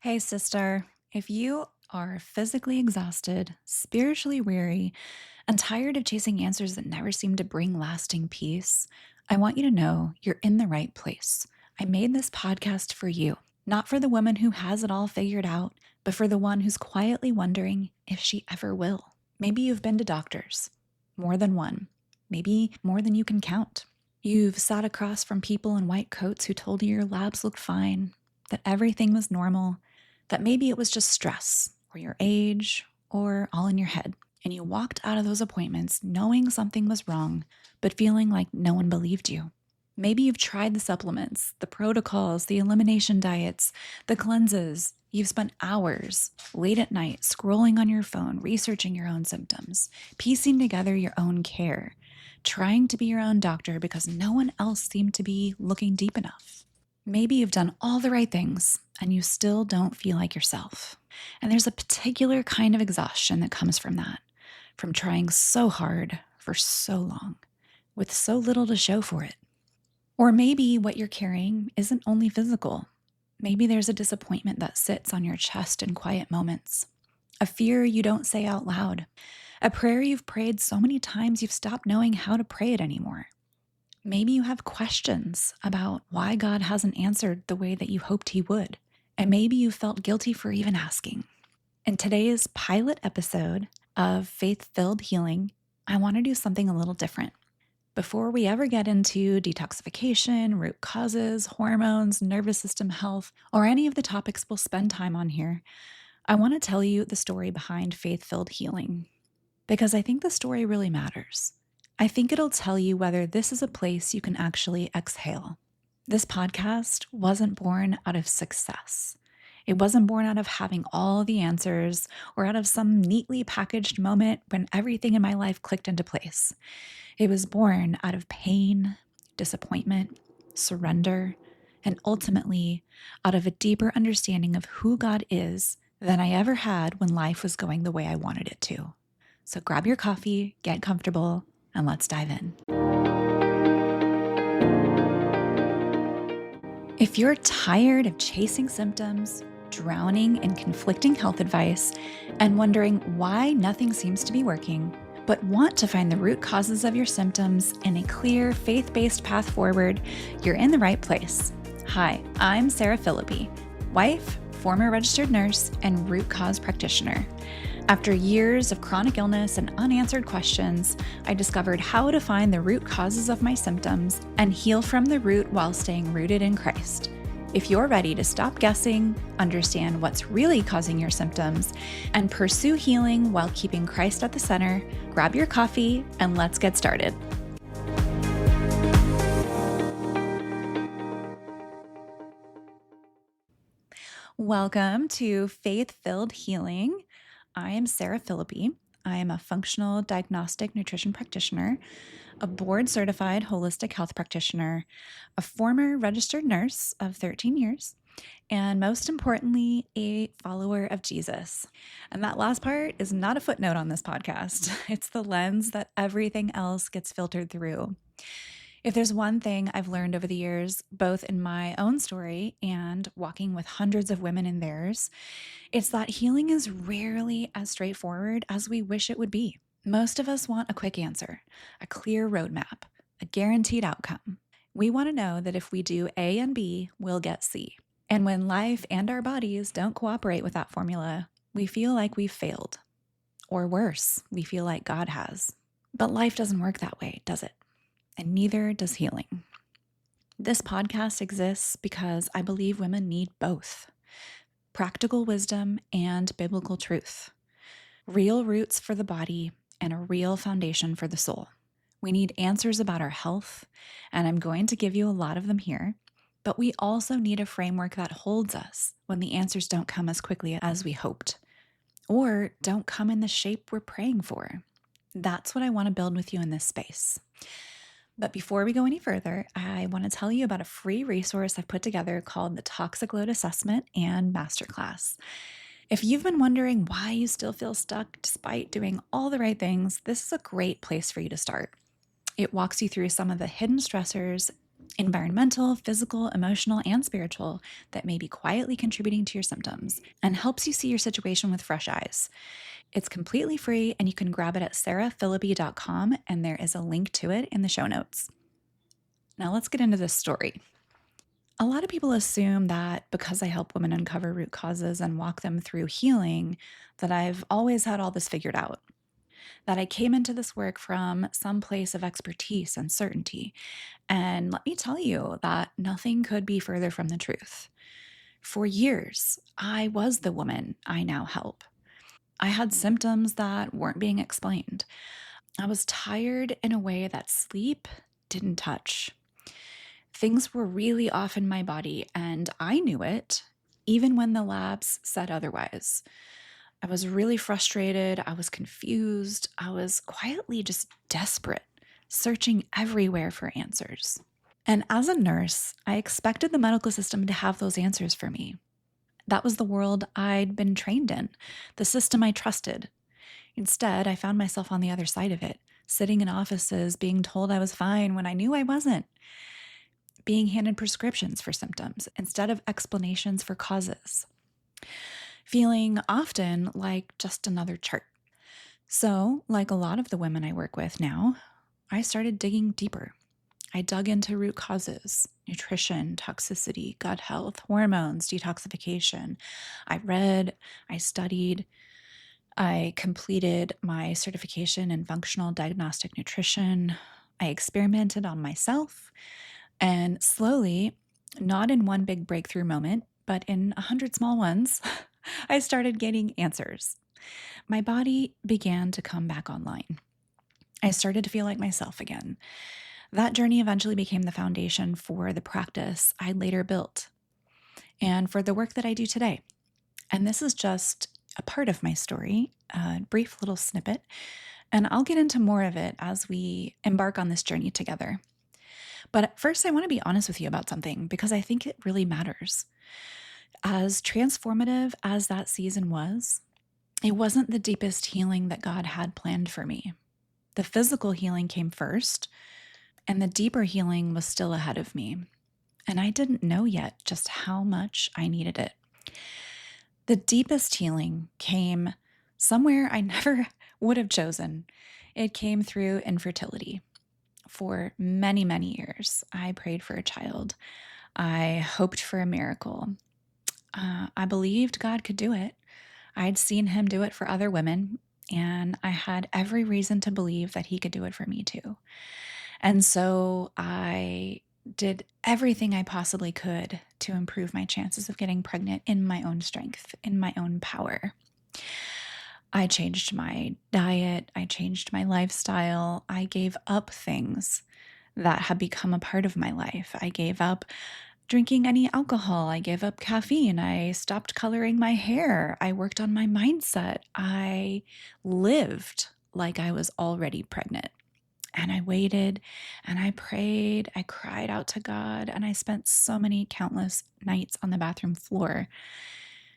Hey, sister, if you are physically exhausted, spiritually weary, and tired of chasing answers that never seem to bring lasting peace, I want you to know you're in the right place. I made this podcast for you, not for the woman who has it all figured out, but for the one who's quietly wondering if she ever will. Maybe you've been to doctors, more than one, maybe more than you can count. You've sat across from people in white coats who told you your labs looked fine, that everything was normal, that maybe it was just stress or your age or all in your head. And you walked out of those appointments knowing something was wrong, but feeling like no one believed you. Maybe you've tried the supplements, the protocols, the elimination diets, the cleanses. You've spent hours late at night scrolling on your phone, researching your own symptoms, piecing together your own care, trying to be your own doctor because no one else seemed to be looking deep enough. Maybe you've done all the right things and you still don't feel like yourself. And there's a particular kind of exhaustion that comes from that, from trying so hard for so long, with so little to show for it. Or maybe what you're carrying isn't only physical. Maybe there's a disappointment that sits on your chest in quiet moments, a fear you don't say out loud, a prayer you've prayed so many times you've stopped knowing how to pray it anymore. Maybe you have questions about why God hasn't answered the way that you hoped He would, and maybe you felt guilty for even asking. In today's pilot episode of Faith Filled Healing, I want to do something a little different. Before we ever get into detoxification, root causes, hormones, nervous system health, or any of the topics we'll spend time on here, I want to tell you the story behind Faith Filled Healing, because I think the story really matters. I think it'll tell you whether this is a place you can actually exhale. This podcast wasn't born out of success. It wasn't born out of having all the answers or out of some neatly packaged moment when everything in my life clicked into place. It was born out of pain, disappointment, surrender, and ultimately out of a deeper understanding of who God is than I ever had when life was going the way I wanted it to. So grab your coffee, get comfortable, and let's dive in. If you're tired of chasing symptoms, drowning in conflicting health advice, and wondering why nothing seems to be working, but want to find the root causes of your symptoms and a clear, faith-based path forward, you're in the right place. Hi, I'm Sarah Phillipe, wife, former registered nurse, and root cause practitioner. After years of chronic illness and unanswered questions, I discovered how to find the root causes of my symptoms and heal from the root while staying rooted in Christ. If you're ready to stop guessing, understand what's really causing your symptoms, and pursue healing while keeping Christ at the center, grab your coffee and let's get started. Welcome to Faith Filled Healing. I am Sarah Phillipe. I am a functional diagnostic nutrition practitioner, a board certified holistic health practitioner, a former registered nurse of 13 years, and most importantly, a follower of Jesus. And that last part is not a footnote on this podcast. It's the lens that everything else gets filtered through. If there's one thing I've learned over the years, both in my own story and walking with hundreds of women in theirs, it's that healing is rarely as straightforward as we wish it would be. Most of us want a quick answer, a clear roadmap, a guaranteed outcome. We want to know that if we do A and B, we'll get C. And when life and our bodies don't cooperate with that formula, we feel like we've failed. Or worse, we feel like God has. But life doesn't work that way, does it? And neither does healing. This podcast exists because I believe women need both practical wisdom and biblical truth, real roots for the body and a real foundation for the soul. We need answers about our health, and I'm going to give you a lot of them here, but we also need a framework that holds us when the answers don't come as quickly as we hoped, or don't come in the shape we're praying for. That's what I want to build with you in this space. But before we go any further, I want to tell you about a free resource I've put together called the Toxic Load Assessment and Masterclass. If you've been wondering why you still feel stuck despite doing all the right things, this is a great place for you to start. It walks you through some of the hidden stressors environmental, physical, emotional, and spiritual, that may be quietly contributing to your symptoms and helps you see your situation with fresh eyes. It's completely free and you can grab it at sarahphillipe.com, and there is a link to it in the show notes. Now let's get into this story. A lot of people assume that because I help women uncover root causes and walk them through healing, that I've always had all this figured out, that I came into this work from some place of expertise and certainty. And let me tell you that nothing could be further from the truth. For years, I was the woman I now help. I had symptoms that weren't being explained. I was tired in a way that sleep didn't touch. Things were really off in my body, and I knew it, even when the labs said otherwise. I was really frustrated. I was confused. I was quietly just desperate, searching everywhere for answers. And as a nurse, I expected the medical system to have those answers for me. That was the world I'd been trained in, the system I trusted. Instead, I found myself on the other side of it, sitting in offices being told I was fine when I knew I wasn't, being handed prescriptions for symptoms instead of explanations for causes, feeling often like just another chart. So, like a lot of the women I work with now, I started digging deeper. I dug into root causes, nutrition, toxicity, gut health, hormones, detoxification. I read, I studied, I completed my certification in functional diagnostic nutrition. I experimented on myself, and slowly, not in one big breakthrough moment, but in 100 small ones, I started getting answers. My body began to come back online. I started to feel like myself again. That journey eventually became the foundation for the practice I later built and for the work that I do today. And this is just a part of my story, a brief little snippet, and I'll get into more of it as we embark on this journey together. But first, I want to be honest with you about something because I think it really matters. As transformative as that season was, it wasn't the deepest healing that God had planned for me. The physical healing came first, and the deeper healing was still ahead of me. And I didn't know yet just how much I needed it. The deepest healing came somewhere I never would have chosen. It came through infertility. For many, many years, I prayed for a child. I hoped for a miracle. I believed God could do it. I'd seen him do it for other women, and I had every reason to believe that he could do it for me too. And so I did everything I possibly could to improve my chances of getting pregnant in my own strength, in my own power. I changed my diet. I changed my lifestyle. I gave up things that had become a part of my life. I gave up drinking any alcohol. I gave up caffeine. I stopped coloring my hair. I worked on my mindset. I lived like I was already pregnant. And I waited and I prayed. I cried out to God, and I spent so many countless nights on the bathroom floor.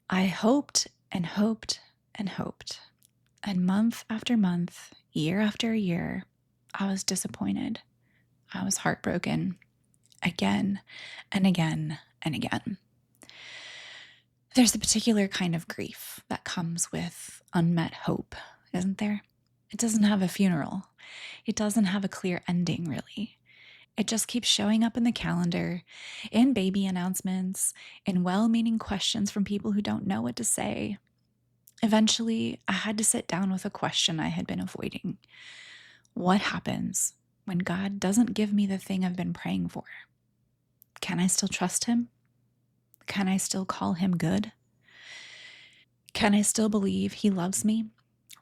I hoped and hoped and hoped. And month after month, year after year, I was disappointed. I was heartbroken again and again and again. There's a particular kind of grief that comes with unmet hope, isn't there? It doesn't have a funeral. It doesn't have a clear ending, really. It just keeps showing up in the calendar, in baby announcements, in well-meaning questions from people who don't know what to say. Eventually, I had to sit down with a question I had been avoiding. What happens when God doesn't give me the thing I've been praying for? Can I still trust him? Can I still call him good? Can I still believe he loves me,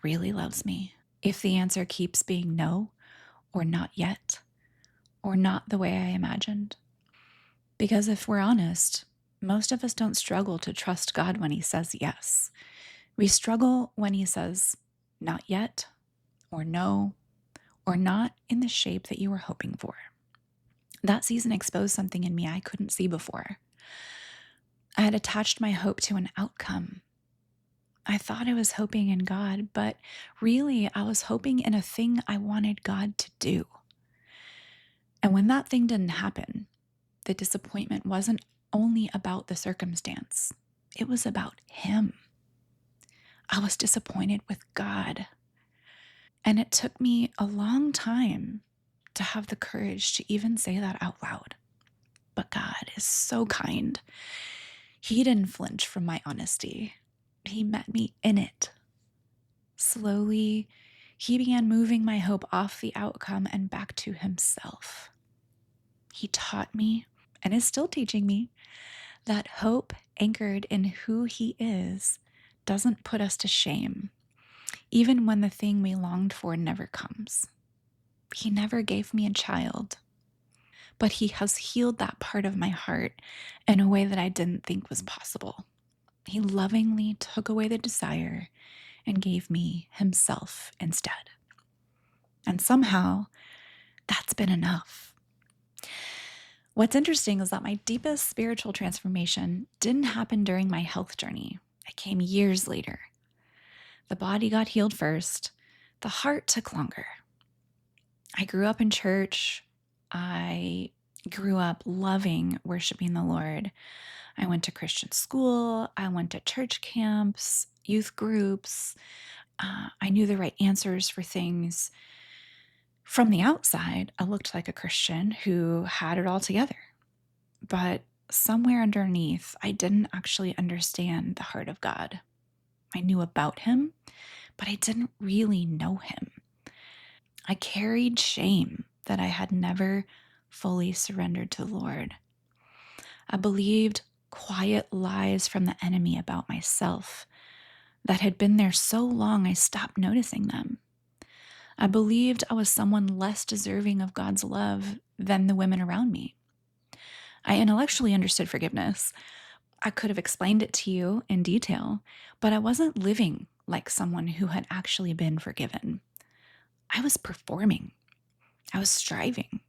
really loves me, if the answer keeps being no, or not yet, or not the way I imagined? Because if we're honest, most of us don't struggle to trust God when he says yes. We struggle when he says not yet, or no, or not in the shape that you were hoping for. That season exposed something in me I couldn't see before. I had attached my hope to an outcome. I thought I was hoping in God, but really I was hoping in a thing I wanted God to do. And when that thing didn't happen, the disappointment wasn't only about the circumstance, it was about him. I was disappointed with God. And it took me a long time to have the courage to even say that out loud. But God is so kind. He didn't flinch from my honesty. He met me in it. Slowly, he began moving my hope off the outcome and back to himself. He taught me, and is still teaching me, that hope anchored in who he is doesn't put us to shame, even when the thing we longed for never comes. He never gave me a child, but he has healed that part of my heart in a way that I didn't think was possible. He lovingly took away the desire and gave me himself instead. And somehow, that's been enough. What's interesting is that my deepest spiritual transformation didn't happen during my health journey. It came years later. The body got healed first. The heart took longer. I grew up in church. I grew up loving worshiping the Lord. I went to Christian school. I went to church camps, youth groups. I knew the right answers for things. From the outside, I looked like a Christian who had it all together. But somewhere underneath, I didn't actually understand the heart of God. I knew about him, but I didn't really know him. I carried shame that I had never fully surrendered to the Lord. I believed quiet lies from the enemy about myself that had been there so long I stopped noticing them. I believed I was someone less deserving of God's love than the women around me. I intellectually understood forgiveness. I could have explained it to you in detail, but I wasn't living like someone who had actually been forgiven. I was performing. I was striving.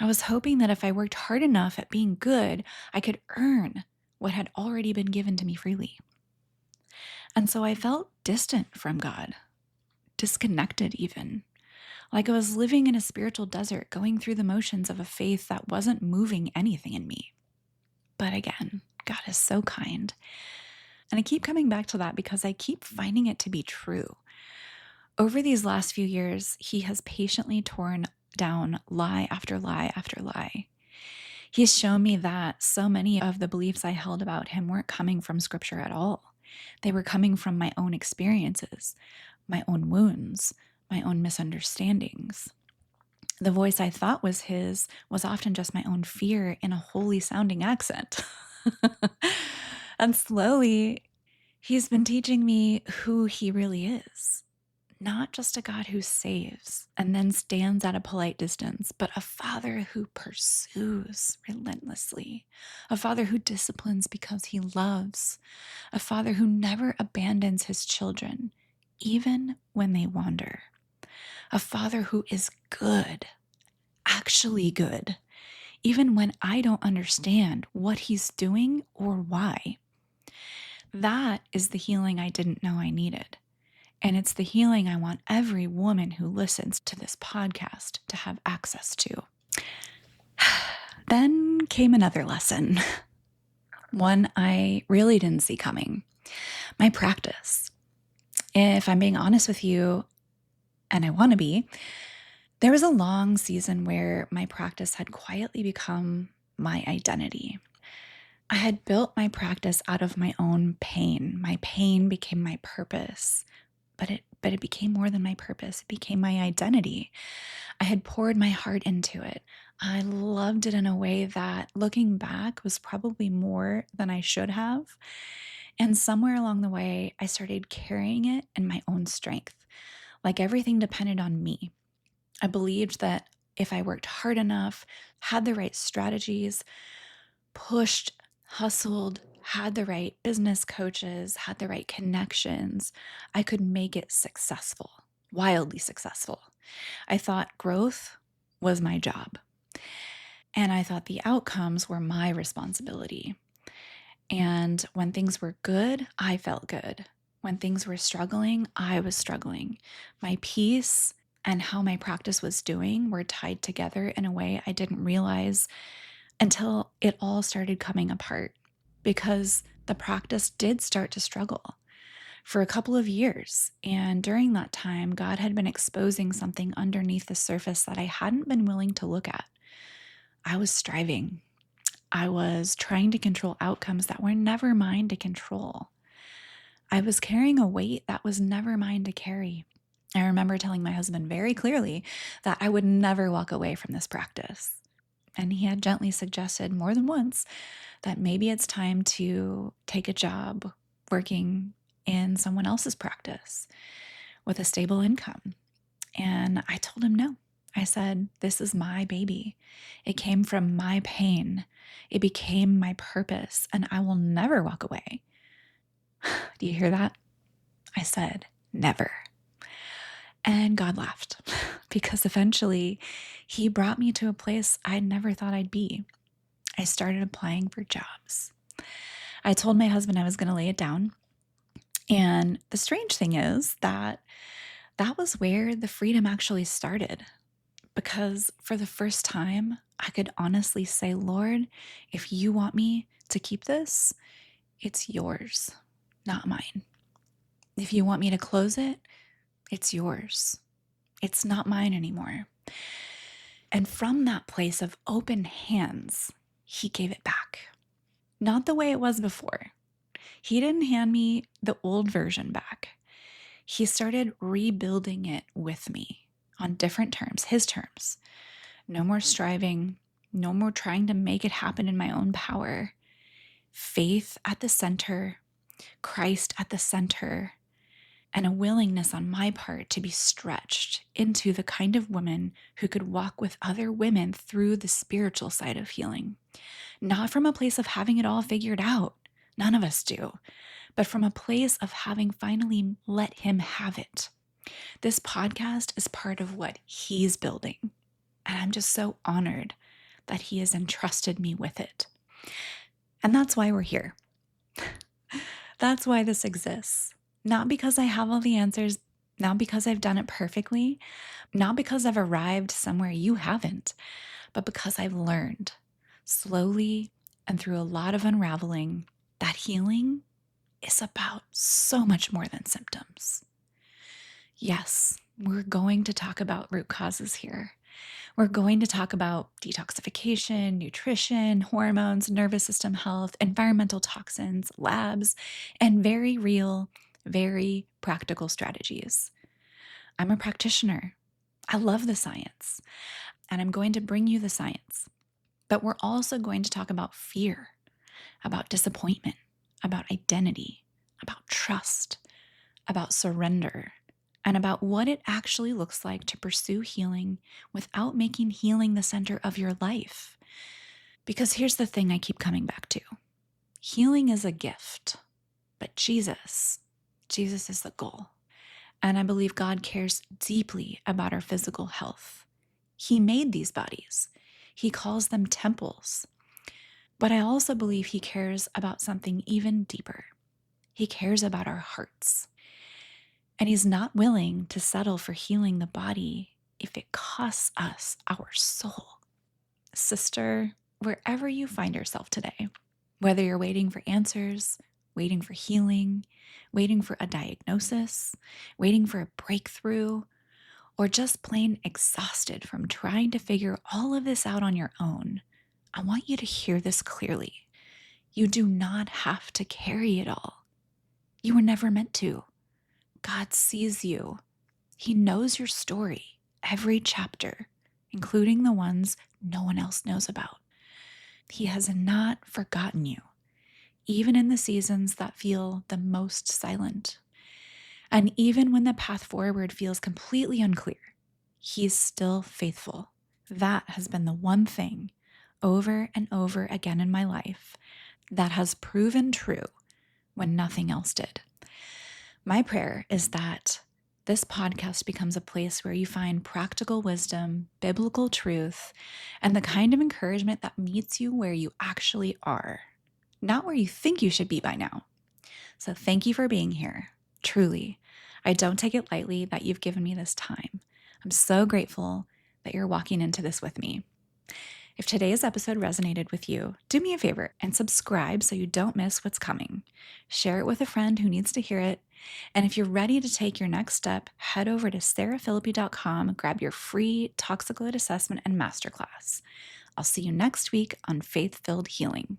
I was hoping that if I worked hard enough at being good, I could earn what had already been given to me freely. And so I felt distant from God, disconnected even, like I was living in a spiritual desert, going through the motions of a faith that wasn't moving anything in me. But again, God is so kind. And I keep coming back to that because I keep finding it to be true. Over these last few years, he has patiently torn down lie after lie after lie. He's shown me that so many of the beliefs I held about him weren't coming from scripture at all. They were coming from my own experiences, my own wounds, my own misunderstandings. The voice I thought was his was often just my own fear in a holy sounding accent. And slowly, he's been teaching me who he really is. Not just a God who saves and then stands at a polite distance, but a father who pursues relentlessly, a father who disciplines because he loves, a father who never abandons his children, even when they wander, a father who is good, actually good, even when I don't understand what he's doing or why. That is the healing I didn't know I needed. And it's the healing I want every woman who listens to this podcast to have access to. Then came another lesson, one I really didn't see coming. My practice. If I'm being honest with you, and I want to be, there was a long season where my practice had quietly become my identity. I had built my practice out of my own pain. My pain became my purpose. But it became more than my purpose. It became my identity. I had poured my heart into it. I loved it in a way that, looking back, was probably more than I should have. And somewhere along the way, I started carrying it in my own strength, like everything depended on me. I believed that if I worked hard enough, had the right strategies, pushed, hustled, had the right business coaches, had the right connections, I could make it successful, wildly successful. I thought growth was my job. And I thought the outcomes were my responsibility. And when things were good, I felt good. When things were struggling, I was struggling. My peace and how my practice was doing were tied together in a way I didn't realize until it all started coming apart because the practice did start to struggle for a couple of years. And during that time, God had been exposing something underneath the surface that I hadn't been willing to look at. I was striving. I was trying to control outcomes that were never mine to control. I was carrying a weight that was never mine to carry. I remember telling my husband very clearly that I would never walk away from this practice. And he had gently suggested more than once that maybe it's time to take a job working in someone else's practice with a stable income. And I told him no. I said, this is my baby. It came from my pain. It became my purpose, and I will never walk away. Do you hear that? I said, never. And God laughed because eventually he brought me to a place I never thought I'd be. I started applying for jobs. I told my husband I was going to lay it down. And the strange thing is that was where the freedom actually started. Because for the first time, I could honestly say, Lord, if you want me to keep this, it's yours, not mine. If you want me to close it, it's yours. It's not mine anymore. And from that place of open hands, he gave it back. Not the way it was before. He didn't hand me the old version back. He started rebuilding it with me on different terms, his terms. No more striving, no more trying to make it happen in my own power. Faith at the center, Christ at the center, and a willingness on my part to be stretched into the kind of woman who could walk with other women through the spiritual side of healing. Not from a place of having it all figured out. None of us do. But from a place of having finally let him have it. This podcast is part of what he's building. And I'm just so honored that he has entrusted me with it. And that's why we're here. That's why this exists. Not because I have all the answers, not because I've done it perfectly, not because I've arrived somewhere you haven't, but because I've learned slowly and through a lot of unraveling that healing is about so much more than symptoms. Yes, we're going to talk about root causes here. We're going to talk about detoxification, nutrition, hormones, nervous system health, environmental toxins, labs, and very real, very practical strategies. I'm a practitioner. I love the science, and I'm going to bring you the science. But we're also going to talk about fear, about disappointment, about identity, about trust, about surrender, and about what it actually looks like to pursue healing without making healing the center of your life. Because here's the thing I keep coming back to. Healing is a gift, but Jesus is the goal. And I believe God cares deeply about our physical health. He made these bodies. He calls them temples. But I also believe he cares about something even deeper. He cares about our hearts. And he's not willing to settle for healing the body if it costs us our soul. Sister, wherever you find yourself today, whether you're waiting for answers, waiting for healing, waiting for a diagnosis, waiting for a breakthrough, or just plain exhausted from trying to figure all of this out on your own, I want you to hear this clearly. You do not have to carry it all. You were never meant to. God sees you. He knows your story, every chapter, including the ones no one else knows about. He has not forgotten you, even in the seasons that feel the most silent. And even when the path forward feels completely unclear, he's still faithful. That has been the one thing over and over again in my life that has proven true when nothing else did. My prayer is that this podcast becomes a place where you find practical wisdom, biblical truth, and the kind of encouragement that meets you where you actually are, not where you think you should be by now. So thank you for being here. Truly, I don't take it lightly that you've given me this time. I'm so grateful that you're walking into this with me. If today's episode resonated with you, do me a favor and subscribe so you don't miss what's coming. Share it with a friend who needs to hear it. And if you're ready to take your next step, head over to sarahphillipe.com, grab your free toxic load assessment and masterclass. I'll see you next week on Faith-Filled Healing.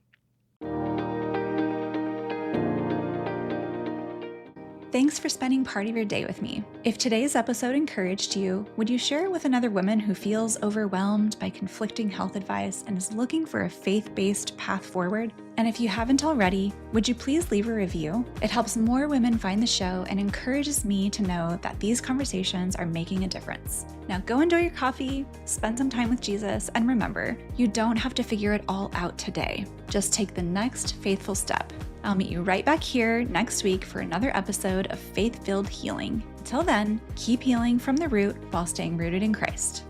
Thanks for spending part of your day with me. If today's episode encouraged you, would you share it with another woman who feels overwhelmed by conflicting health advice and is looking for a faith-based path forward? And if you haven't already, would you please leave a review? It helps more women find the show and encourages me to know that these conversations are making a difference. Now go enjoy your coffee, spend some time with Jesus, and remember, you don't have to figure it all out today. Just take the next faithful step. I'll meet you right back here next week for another episode of Faith-Filled Healing. Until then, keep healing from the root while staying rooted in Christ.